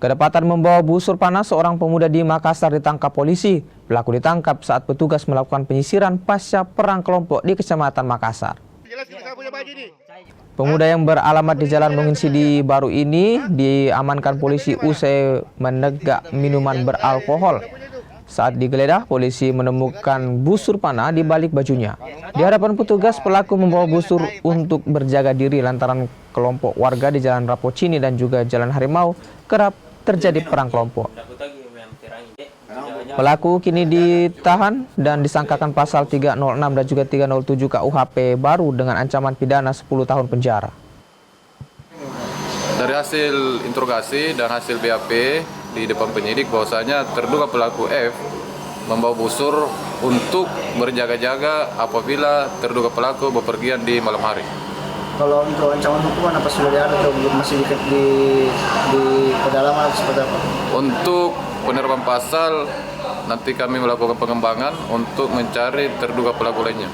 Kedapatan membawa busur panas, seorang pemuda di Makassar ditangkap polisi. Pelaku ditangkap saat petugas melakukan penyisiran pasca perang kelompok di Kecamatan Makassar. Pemuda yang beralamat di Jalan Menginsidi Baru ini diamankan polisi usai menegak minuman beralkohol. Saat digeledah, polisi menemukan busur panah di balik bajunya. Di hadapan petugas, pelaku membawa busur untuk berjaga diri lantaran kelompok warga di Jalan Rapocini dan juga Jalan Harimau kerap terjadi perang kelompok. Pelaku kini ditahan dan disangkakan pasal 306 dan juga 307 KUHP baru dengan ancaman pidana 10 tahun penjara. Dari hasil interogasi dan hasil BAP di depan penyidik bahwasanya terduga pelaku F membawa busur untuk berjaga-jaga apabila terduga pelaku bepergian di malam hari. Kalau untuk ancaman hukuman apa sudah ada atau belum, masih di pedalaman seperti apa? Untuk penerapan pasal nanti kami melakukan pengembangan untuk mencari terduga pelaku lainnya.